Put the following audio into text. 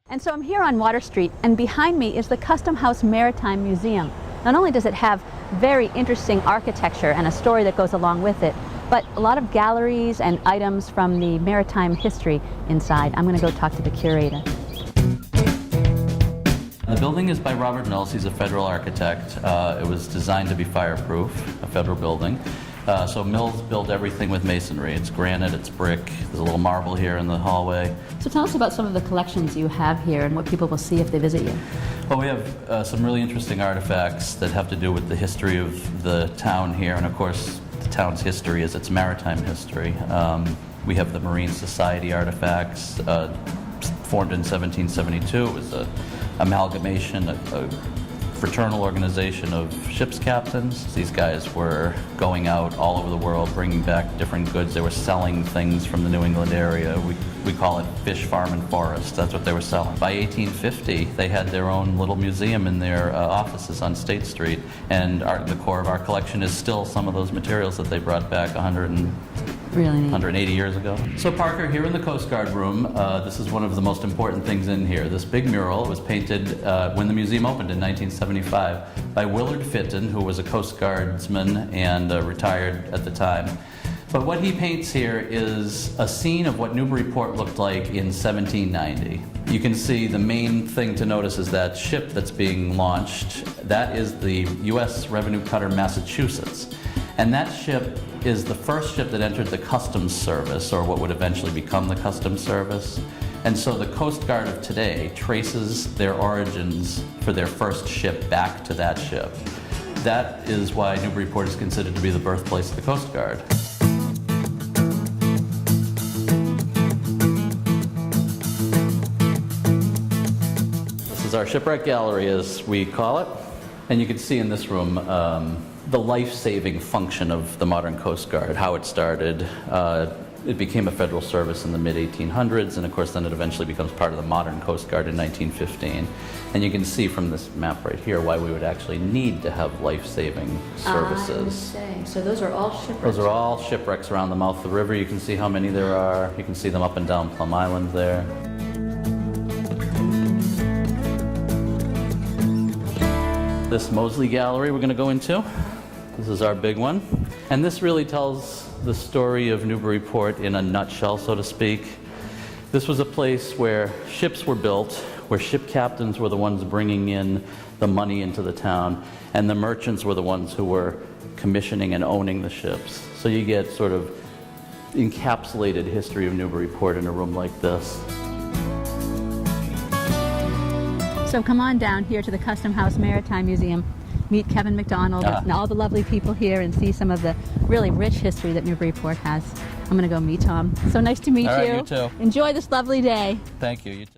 And so I'm here on Water Street, and behind me is the Custom House Maritime Museum. Not only does it have very interesting architecture and a story that goes along with it, but a lot of galleries and items from the maritime history inside. I'm going to go talk to the curator. The building is by Robert Mills. He's a federal architect. It was designed to be fireproof, a federal building. So Mills built everything with masonry. It's granite, it's brick. There's a little marble here in the hallway. So tell us about some of the collections you have here and what people will see if they visit you. Well, we have some really interesting artifacts that have to do with the history of the town here, and of course the town's history is its maritime history. We have the Marine Society artifacts, formed in 1772. It was an amalgamation, a fraternal organization of ship's captains. These guys were going out all over the world, bringing back different goods. They were selling things from the New England area. We call it fish, farm, and forest. That's what they were selling. By 1850, they had their own little museum in their offices on State Street, and the core of our collection is still some of those materials that they brought back 180 years ago. So Parker, here in the Coast Guard room, this is one of the most important things in here. This big mural was painted when the museum opened in 1975 by Willard Fitton, who was a Coast Guardsman and retired at the time. But what he paints here is a scene of what Newburyport looked like in 1790. You can see the main thing to notice is that ship that's being launched. That is the U.S. Revenue Cutter Massachusetts. And that ship is the first ship that entered the Customs Service, or what would eventually become the Customs Service. And so the Coast Guard of today traces their origins for their first ship back to that ship. That is why Newburyport is considered to be the birthplace of the Coast Guard. This is our shipwreck gallery, as we call it. And you can see in this room the life-saving function of the modern Coast Guard, how it started. It became a federal service in the mid-1800s, and of course then it eventually becomes part of the modern Coast Guard in 1915. And you can see from this map right here why we would actually need to have life-saving services. So those are all shipwrecks? Those are all shipwrecks around the mouth of the river. You can see how many there are. You can see them up and down Plum Island there. This Mosley Gallery we're going to go into. This is our big one. And this really tells the story of Newburyport in a nutshell, so to speak. This was a place where ships were built, where ship captains were the ones bringing in the money into the town, and the merchants were the ones who were commissioning and owning the ships. So you get sort of encapsulated history of Newburyport in a room like this. So come on down here to the Custom House Maritime Museum, meet Kevin MacDonald and all the lovely people here, and see some of the really rich history that Newburyport has. I'm going to go meet Tom. So nice to meet you. You too. Enjoy this lovely day. Thank you. You too.